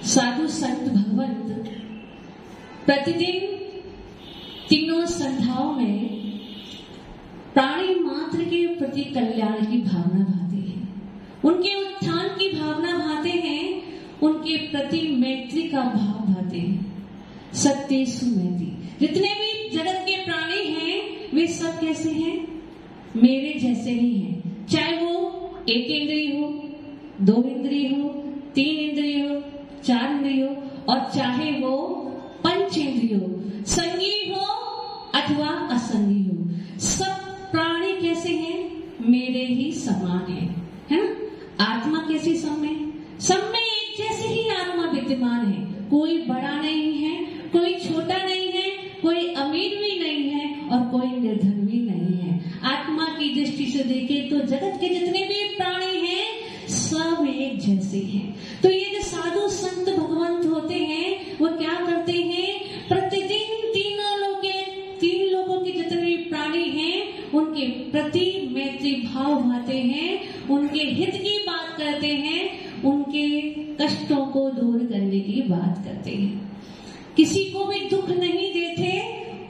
साधु संत भगवंत प्रतिदिन तीनों संध्याओं में प्राणी मात्र के प्रति कल्याण की भावना भाते हैं, उनके उत्थान की भावना भाते हैं, उनके प्रति मैत्री का भाव भाते हैं। सत्य सुमैत्री, जितने भी जगत के प्राणी हैं वे सब कैसे हैं? मेरे जैसे ही हैं। चाहे वो एक इंद्रिय हो, दो इंद्रिय हो, तीन इंद्रिय हो, चार इंद्रिय हो, और चाहे वो पंच इंद्रिय हो, संगी हो अथवा असंगी हो, सब प्राणी कैसे हैं? मेरे ही समान है ना? आत्मा कैसी सब में एक जैसे ही आत्मा विद्यमान है। कोई बड़ा नहीं है, कोई छोटा नहीं है, कोई अमीर भी नहीं है और कोई निर्धन भी नहीं है। आत्मा की दृष्टि से देखें तो जगत के जितने भी प्राणी हैं सब एक जैसे हैं। तो ये जो साधु संत भगवंत होते हैं वो क्या करते हैं? प्रतिदिन तीन लोगों के जितने भी प्राणी हैं उनके प्रति मैत्री भाव भाते हैं, उनके हित की बात करते हैं, उनके कष्टों को दूर करने की बात करते हैं। किसी को भी दुख नहीं देते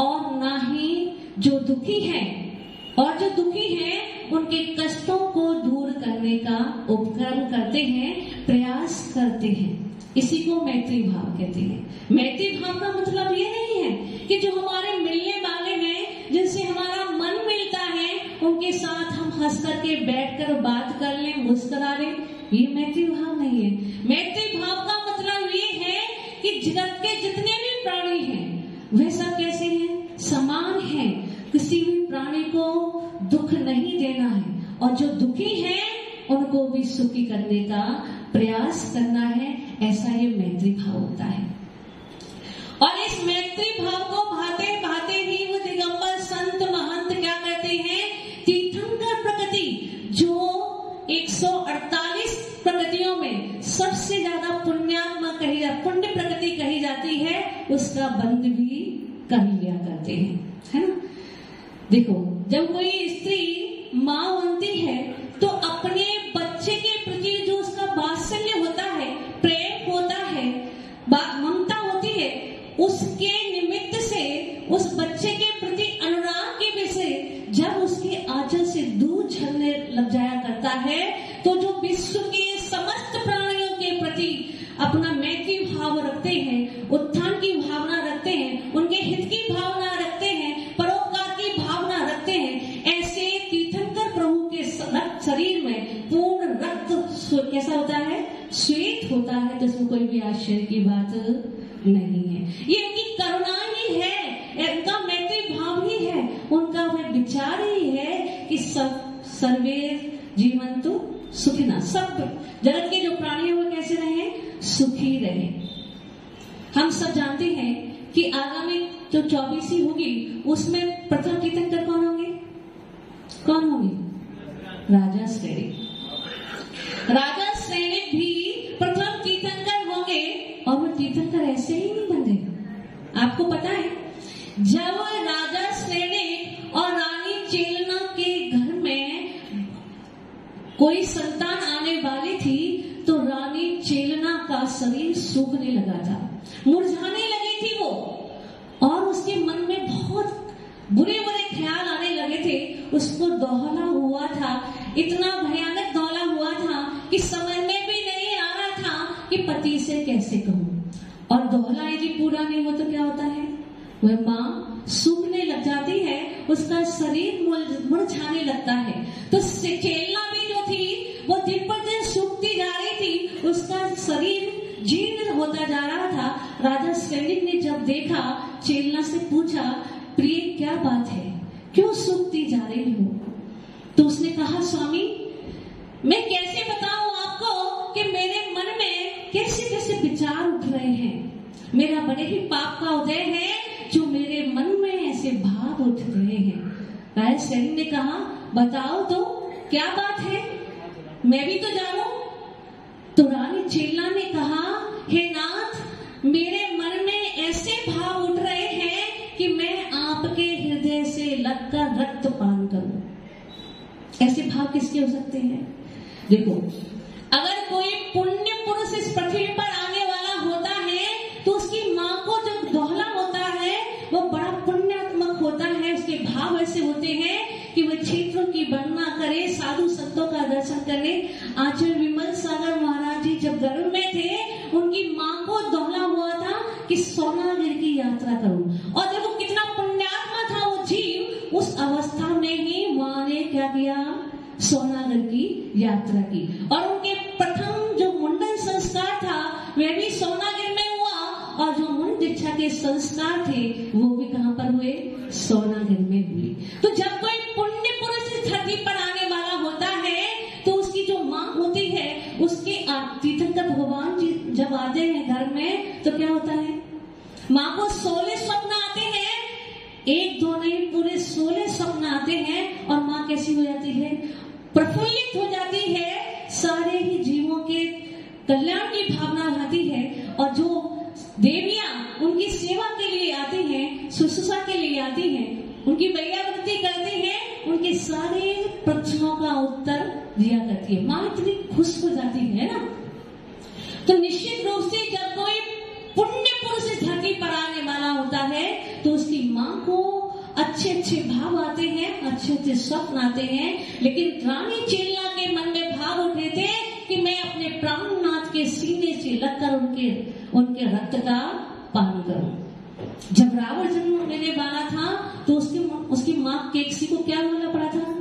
और ना ही जो दुखी है, और जो दुखी है उनके कष्टों को दूर करने का उपक्रम करते हैं, प्रयास करते हैं। इसी को मैत्री भाव कहते हैं। मैत्री भाव का मतलब ये नहीं है कि जो हमारे मिलने वाले हैं, जिनसे हमारा मन मिलता है, उनके साथ हम हंस करके बैठकर बात कर लें, मुस्कुरा लें, ये मैत्री भाव नहीं है। मैत्री भाव का मतलब ये है कि जगत के जितने भी प्राणी हैं वे सब कैसे हैं? समान हैं। किसी भी प्राणी को दुख नहीं देना है और जो दुखी हैं उनको भी सुखी करने का प्रयास करना है। ऐसा ये मैत्री भाव होता है। और इस मैत्री भाव को भाते भाते ही वो दिगंबर संत महंत क्या करते हैं? तीर्थंकर प्रकृति, जो एक 148 प्रकृतियों में सबसे ज्यादा पुण्यात्मा पुण्य प्रकृति कही जाती है, उसका बंध भी कर लिया करते हैं, है ना। देखो, जब कोई स्त्री माँ बनती है तो अपने बच्चे के प्रति जो उसका वात्सल्य होता है, प्रेम होता है, ममता होती है, उसके निमित्त से उस बच्चे के प्रति अनुराग के विषय जब उसके आंचल से दूध झरने लग जाया करता है, तो जो विश्व के समस्त प्राणियों के प्रति अपना मैत्री भाव रखते हैं, उत्थान की भावना रखते हैं, उनके हित की भावना रखते हैं, परोपकार की भावना रखते हैं, ऐसे तीर्थंकर प्रभु के शरीर में पूर्ण रक्त कैसा होता है, श्वेत होता है। तो इसमें कोई भी आश्चर्य की बात नहीं है। ये उनकी करुणा ही है, उनका मैत्री भाव ही है, उनका वह विचार ही है कि सर्वे जीवंतु सुखिना, सब जगत के जो प्राणी है वो कैसे रहे, सुखी रहे। हम सब जानते हैं कि आगामी जो 24वीं होगी उसमें प्रथम कीर्तनकर कौन होंगे, कौन होंगे, राजा श्रेणी। राजा श्रेणी भी प्रथम कीर्तनकर होंगे, और वो तीर्थंकर ऐसे ही नहीं बंधे। आपको पता है, जब राजा श्रेणी और रानी चेलना के घर में कोई संतान आने वाली थी तो रानी चेलना का शरीर सूखने लगा था, मुरझाने लगी थी वो, और उसके मन में बहुत बुरे बुरे ख्याल आने लगे थे। उसको दौहला हुआ था, इतना भयानक दौहला हुआ था कि समझ में भी नहीं आ रहा था कि पति से कैसे कहूं। और दौहला यदि पूरा नहीं हो तो क्या होता है, वह माँ सूखने लग जाती है, उसका शरीर मुरझाने लगता है। तो चेलना भी जो थी वो दिन पर दिन सूखती जा रही थी, उसका शरीर जीर्ण होता जा रहा था। राजा सैनिक ने जब देखा, चेलना से पूछा, प्रिय क्या बात है, क्यों सूखती जा रही हो? तो उसने कहा, स्वामी मैं कैसे बताऊं आपको कि मेरे मन में कैसे कैसे विचार उठ रहे हैं, मेरा बड़े ही पाप का उदय है जो मेरे मन में ऐसे भाव उठ रहे हैं। राजा सैनिक ने कहा, बताओ तो क्या बात है, मैं भी तो जानूं। तो रानी चेलना ने कहा, हे नाथ, मेरे मन में ऐसे भाव उठ रहे हैं कि मैं आपके हृदय से लगकर रक्त पान करूं। ऐसे भाव किसके हो सकते हैं? देखो, अगर कोई पुण्य पुरुष इस पृथ्वी पर आने वाला होता है तो उसकी माँ को जब दोहला होता है वो बड़ा पुण्यात्मक होता है। उसके भाव ऐसे होते हैं कि वह क्षेत्रों की वंदना करे, साधु संतों का दर्शन करे। आचार्य विमल सागर महाराज जी जब गर्भ में थे, उनकी माँ को दोहला हुआ था कि सोनागिर की यात्रा करूं, और देखो कितना पुण्यात्मा था वो जीव। उस अवस्था में ही माँ ने क्या किया, सोनागिर की यात्रा की। और उनके प्रथम जो मुंडन संस्कार था वह भी सोनागिर में हुआ, और जो मुंड दीक्षा के संस्कार थे वो भी कहां पर हुए, सोनागिर में हुए। तो जब कोई पुण्य पुरुष इस धरती पर आने वाला होता है तो उसकी जो माँ होती है, उसके तीर्थंकर भगवान जी जब आते हैं घर में तो क्या होता है, माँ को 16 स्वप्न आते हैं, 1-2 नहीं, पूरे 16 स्वप्न आते हैं। और माँ कैसी हो जाती है, प्रफुल्लित हो जाती है, सारे ही जीवों के कल्याण की भावना आती है। और जो देवियां उनकी सेवा के लिए आती हैं, शुश्रूषा के लिए आती हैं, उनकी वैयावृत्ति करती हैं, उनके सारे प्रश्नों का उत्तर दिया करती है। माँ इतनी खुश हो जाती है ना। तो निश्चित रूप से जब कोई पुण्य पुरुष इस धरती पर आने वाला होता है तो उसकी माँ को अच्छे अच्छे भाव आते हैं, अच्छे अच्छे स्वप्न आते हैं। लेकिन रानी चेलना के मन में भाव उठे थे कि मैं अपने प्राणनाथ के सीने से लगकर उनके रक्त का पान करूं। जब रावण जन्म लेने वाला था तो उसकी माँ केकसी को क्या बोलना पड़ा था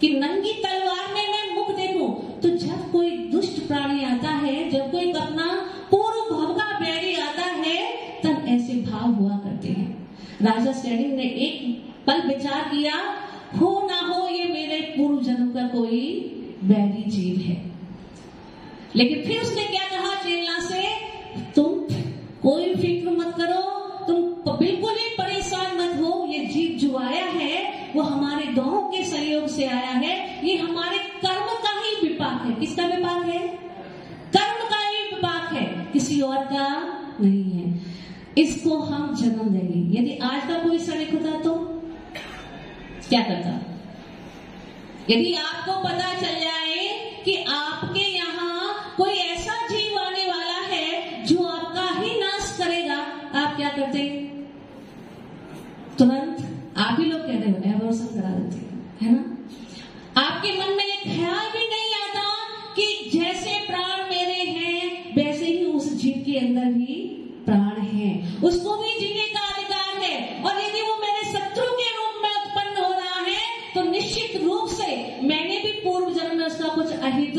कि नंगी तलवार में मैं मुख देखूं। तो जब कोई दुष्ट प्राणी आता है, जब कोई अपना पूर्व भव का बैरी आता है, तब ऐसे भाव हुआ करते हैं। राजा सैनिक ने एक पल विचार किया, हो ना हो ये मेरे पूर्व जन्म का कोई बैरी जीव है। लेकिन फिर उसने क्या कहा चेलना से, तुम कोई फिक्र मत करो, तुम बिल्कुल ही परेशान मत हो, ये जीव जो आया है वो हमारे दोनों के सहयोग से आया है, ये हमारे कर्म का ही विपाक है। किसका विपाक है? कर्म का ही विपाक है, किसी और का नहीं है। इसको हम जन्म देंगे। यदि आज का कोई सड़क होता तो क्या करता? यदि आपको पता चल जाए कि आपके यहाँ कोई ऐसा जीव आने वाला है जो आपका ही नाश करेगा, आप क्या करते? तुरंत आप ही लोग कह रहे हो एबॉर्शन करा देते, है ना? आपके मन में एक ख्याल भी नहीं आता कि जैसे प्राण मेरे हैं वैसे ही उस जीव के अंदर भी प्राण है, उसको भी जीने का अधिकार है। और यदि वो मेरे शत्रु के रूप में उत्पन्न हो रहा है तो निश्चित रूप से मैंने भी पूर्व जन्म में उसका कुछ अहित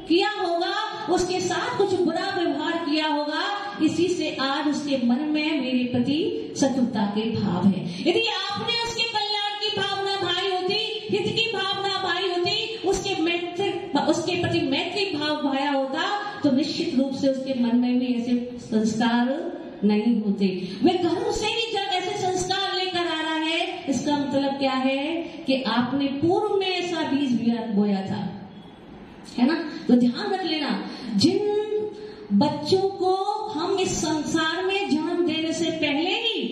किया होगा, उसके साथ कुछ बुरा व्यवहार किया होगा, इसी से आज उसके मन में मेरे प्रति शत्रुता के भाव है। यदि आपने उसके कल्याण की भावना भाई होती, हित की भावना भाई होती, उसके प्रति मैत्री भाव भाया होता, तो निश्चित रूप से उसके मन में भी ऐसे संस्कार नहीं होते। वे घरों से ही जब ऐसे संस्कार लेकर आ रहा है, इसका मतलब क्या है कि आपने पूर्व में ऐसा बीज बोया था, है ना? तो ध्यान रख लेना, जिन बच्चों को हम इस संसार में जन्म देने से पहले ही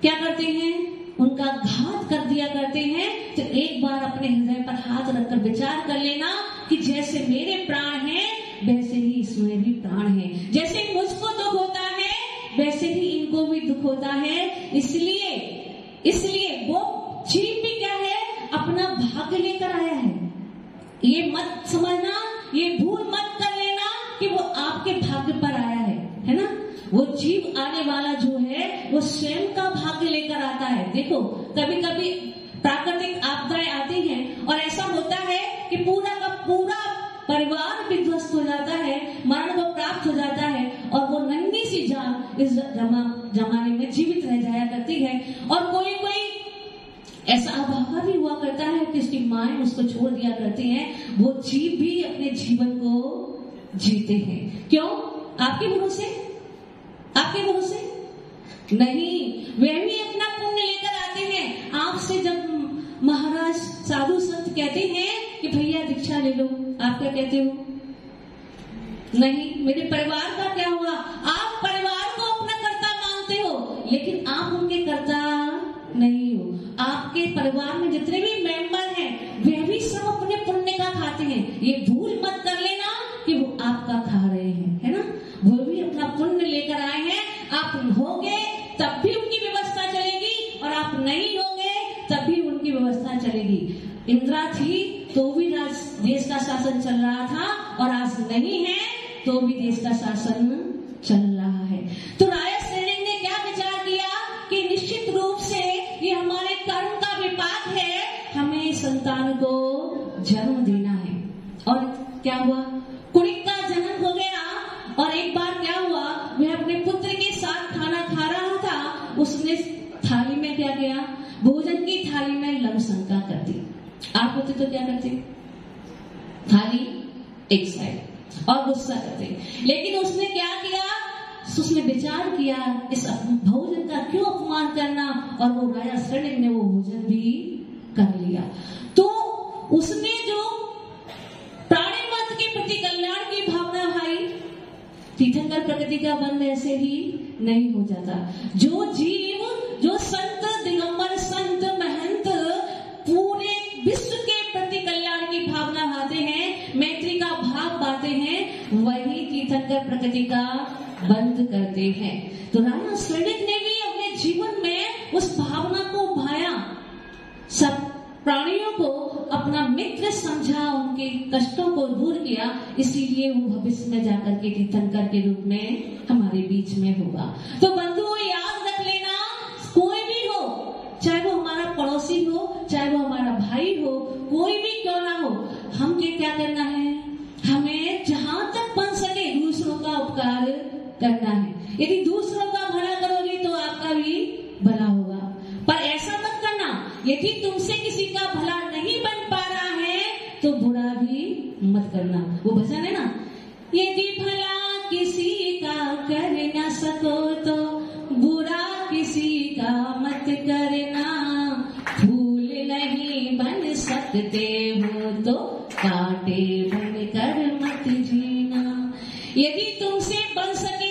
क्या करते हैं, उनका घात कर दिया करते हैं, तो एक बार अपने हृदय पर हाथ रखकर विचार कर लेना कि जैसे मेरे प्राण हैं वैसे ही इसमें भी प्राण है, जैसे मुझको दुख होता है वैसे ही इनको भी दुख होता है। इसलिए वो जीव भी क्या है, अपना भाग्य लेकर आया है। ये मत समझना, ये भूल मत कर लेना कि वो आपके भाग्य पर आया है ना? वो जीव आने वाला जो है वो स्वयं का भाग्य लेकर आता है। देखो, कभी कभी प्राकृतिक आपदाएं आती हैं और ऐसा होता है कि पूरा का पूरा परिवार विध्वस्त हो जाता है, मरण को प्राप्त हो जाता है, और वो नन्ही सी जान इस जमाने में जीवित रह जाया करती है। और कोई ऐसा अभागा भी हुआ करता है कि उसकी माएं उसको छोड़ दिया करती हैं। वो जीव भी अपने जीवन को जीते हैं। क्यों? आपके भरोसे? आपके भरोसे नहीं, वे भी अपना पुण्य लेकर आते हैं। आपसे जब महाराज साधु संत कहते हैं कि भैया दीक्षा ले लो, आप क्या कहते हो? नहीं, मेरे परिवार का क्या हुआ? आप परिवार को अपना कर्ता मानते हो, लेकिन आप उनके कर्ता नहीं हो। आपके परिवार में जितने भी मेंबर हैं वे भी सब अपने पुण्य का खाते हैं। ये भूल मत कर लेना कि वो आपका खा रहे हैं, है ना? वो भी अपना पुण्य लेकर आए हैं। आप होगे तब भी उनकी व्यवस्था चलेगी, और आप नहीं होंगे तब भी उनकी व्यवस्था चलेगी। इंदिरा थी तो भी देश का शासन चल रहा था, और आज नहीं है तो भी देश का शासन चल रहा है। तो राजा सैनिक ने क्या विचार किया कि निश्चित रूप से ये हमारे कर्म का विपाक है, हमें संतान को जन्म देना है। और क्या हुआ? कुड़िक का जन्म हो गया। और एक बार क्या हुआ, वह अपने पुत्र के साथ खाना खा रहा था, उसने थाली में क्या किया, भोजन की थाली में लवशंका कर दी। आप होते तो क्या करते? थाली एक साइड और गुस्सा करते। लेकिन उसने क्या किया, उसने विचार किया इस भोजन का क्यों अपमान करना, और वो राजा सैनिक ने वो भोजन भी कर लिया। तो उसने जो प्राणी मात्र के प्रति कल्याण की भावना भाई, तीर्थंकर प्रकृति का बंध ऐसे ही नहीं हो जाता। जो जीव, जो संत, दिगंबर संत, महंत पूरे विश्व के प्रति कल्याण की भावना भाते हैं, मैत्री का भाव पाते हैं, वही तीर्थंकर प्रकृति का बंद करते हैं। तो राजा सैनिक ने भी अपने जीवन में उस भावना को भाया, सब प्राणियों को अपना मित्र समझा, उनके कष्टों को दूर किया। इसीलिए वो भविष्य में जाकर के तीर्थंकर के रूप में हमारे बीच में होगा। तो बंधुओं, याद रख लेना, कोई भी हो, चाहे वो हमारा पड़ोसी हो, चाहे वो हमारा भाई हो, कोई भी क्यों ना हो, हमके क्या करना है, हमें जहां तक बन सके दूसरों का उपकार करना है। यदि दूसरों का भला करोगे तो आपका भी भला होगा। पर ऐसा मत करना, यदि तुमसे किसी का भला नहीं बन पा रहा है तो बुरा भी मत करना। वो भजन है ना, यदि भला किसी का कर न सको तो बुरा किसी का मत करना, फूल नहीं बन सकते हो तो कांटे बन कर मत जीना। यदि तुमसे बन सके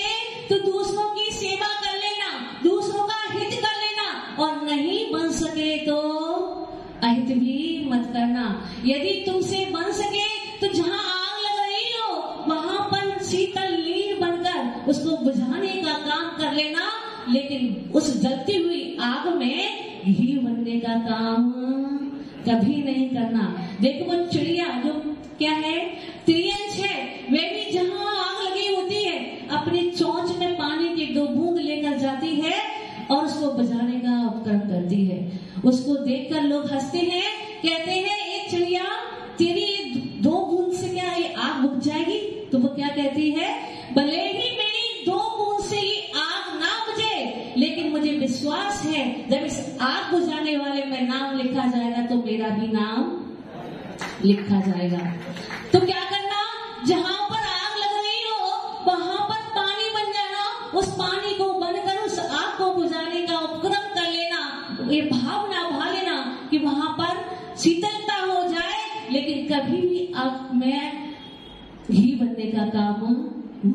तो दूसरों की सेवा कर लेना, दूसरों का हित कर लेना, और नहीं बन सके तो अहित भी मत करना। यदि तुमसे बन सके तो जहां आग लग रही हो वहां पर शीतल नीर बनकर उसको बुझाने का काम कर लेना, लेकिन उस जलती हुई आग में घी बनने का काम कभी नहीं करना। देखो वो चिड़िया जो क्या है, त्रियंच है, वे भी जहां आग लगी होती है अपनी चोंच में पानी की 2 बूंद लेकर जाती है और उसको बुझाने का उपक्रम करती है। उसको देखकर लोग हंसते हैं, कहते हैं एक चिड़िया तेरी 2 बूंद से क्या ये आग बुझ जाएगी? तो वो क्या कहती है, भले ही मेरी 2 बूंद से ये आग ना बुझे, लेकिन मुझे विश्वास है जब इस आग बुझाने वाले में नाम लिखा जाएगा तो मेरा भी नाम लिखा जाएगा। तो क्या करना, जहां पर आग लग रही हो वहां पर पानी बन जाना, उस पानी को बनकर उस आग को बुझाने का उपक्रम कर लेना, ये भावना भा लेना कि वहां पर शीतलता हो जाए, लेकिन कभी भी आग में घी बनने का काम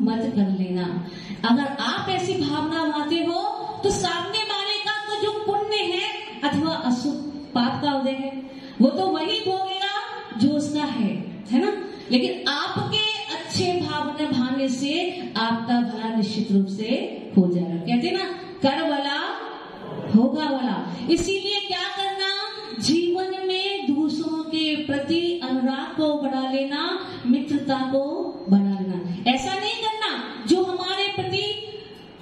मत कर लेना। अगर आप ऐसी भावना भाते हो तो सामने वाले का तो जो पुण्य है अथवा अशुभ पाप का उदय है वो तो वही भोगेगा जो उसका है ना। लेकिन आपके अच्छे भावना भाने से आपका भला निश्चित रूप से हो जाएगा। कहते ना, कर वाला होगा वाला। इसीलिए क्या करना, जीवन में दूसरों के प्रति अनुराग को बढ़ा लेना, मित्रता को बढ़ा लेना। ऐसा नहीं करना जो हमारे प्रति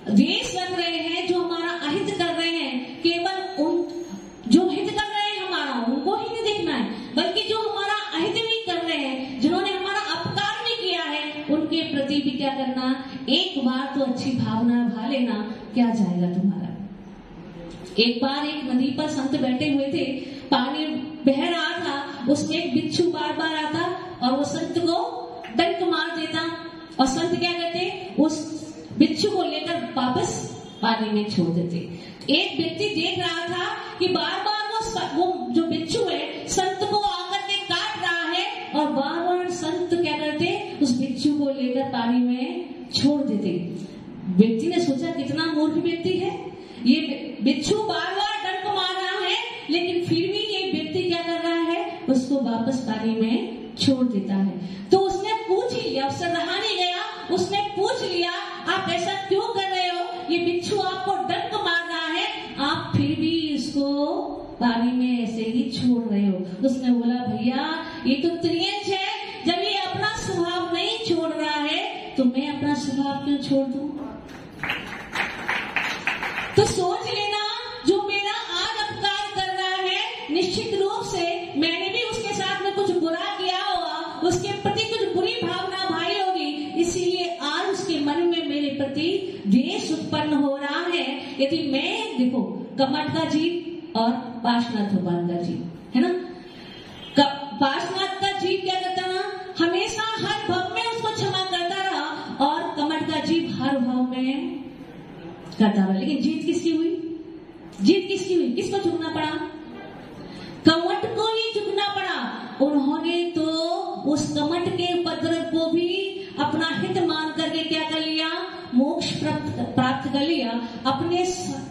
द्वेष रख रहे हैं, जो हमारा अहित कर रहे हैं, केवल उन जो हित कर रहे हैं हमारा उनको ही नहीं देखना है, बल्कि जो हमारा अहित भी कर रहे हैं, जिन्होंने हमारा अपकार भी किया है, उनके प्रति भी क्या करना, एक बार तो अच्छी भावना भा लेना, क्या जाएगा तुम्हारा। एक बार एक नदी पर संत बैठे हुए थे, पानी बह रहा था, उसमें एक बिच्छू बार बार आता और वो संत को डंक मार देता, और संत क्या करते, उस बिच्छू को लेकर वापस पानी में छोड़ देते। एक व्यक्ति देख रहा था कि बार बार वो जो बिच्छू है संत को आकर के काट रहा है, और बार बार संत क्या करते, उस बिच्छू को लेकर पानी में छोड़ देते। व्यक्ति ने सोचा कितना मूर्ख व्यक्ति है, ये बिच्छू बार बार डंक मार रहा है, लेकिन फिर भी ये व्यक्ति क्या कर रहा है, उसको वापस पानी में छोड़ देता है। तो उसने पूछ ही लिया, उससे रहा नहीं गया, उसने पूछ लिया आप ऐसा क्यों कर रहे हो, ये बिच्छू आपको डंक मार रहा है, आप फिर भी इसको पानी में ऐसे ही छोड़ रहे हो। उसने बोला भैया ये तो त्रियंच है, जब ये अपना स्वभाव नहीं छोड़ रहा है तो मैं अपना स्वभाव क्यों छोड़ दूं। तो सोच लेना, जो मेरा आज अपकार कर रहा है, निश्चित रूप से मैंने भी उसके साथ में कुछ बुरा किया होगा, उसके प्रति कुछ बुरी भावना भाई होगी, इसीलिए आज उसके मन में मेरे प्रति द्वेष उत्पन्न हो रहा है। यदि मैं देखो कमठ का जीव और पार्श्वनाथ भगवान का जीव है ना, पार्श्वनाथ का जीव क्या करता ना, हमेशा हर भाव में उसको क्षमा करता रहा, और कमठ का जीव हर भाव में करता रहा। लेकिन जीत किसकी हुई, जीत किसकी हुई, किसको झुकना पड़ा, कमठ को ही झुकना पड़ा। उन्होंने तो उस कमठ के उपद्रव को भी अपना हित मान करके क्या कर लिया, मोक्ष प्राप्त कर लिया, अपने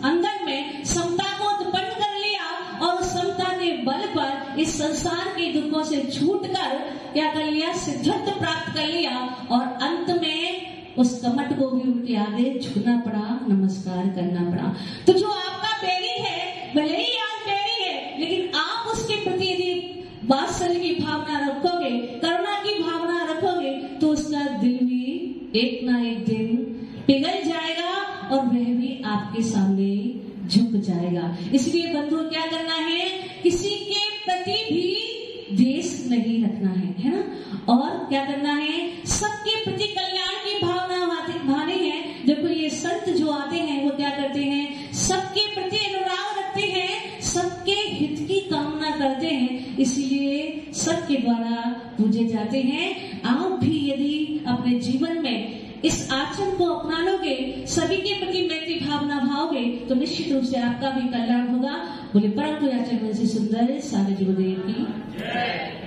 अंदर में समता को उत्पन्न कर लिया, और उस समता के बल पर इस संसार के दुखों से छूटकर क्या कर लिया, सिद्धत्व प्राप्त कर लिया, और अंत में उस कमठ को भी उनके आगे झुकना पड़ा, नमस्कार करना पड़ा। तो जो आपका बैरी है, भले ही आज बैरी है, लेकिन आप उसके प्रति यदि वात्सल्य की भावना रखोगे, करुणा की भावना रखोगे, तो उसका दिल भी एक ना एक दिन पिघल जाएगा और वह भी आपके सामने झुक जाएगा। इसलिए बंधु क्या करना है, किसी के प्रति भी द्वेष नहीं रखना है ना, और क्या करना है, सबके प्रति कल्याण की भावना भानी है। देखो ये संत जो आते हैं वो क्या करते हैं, सबके प्रति अनुराग रखते हैं, सबके हित की कामना करते हैं, इसीलिए सबके द्वारा पूजे जाते हैं। आप भी यदि अपने जीवन में इस आचरण को अपना लोगे, सभी के प्रति मैत्री भावना भाओगे, तो निश्चित रूप से आपका भी कल्याण होगा। बोले परम आचरण से सुंदर सारे जीवदेव की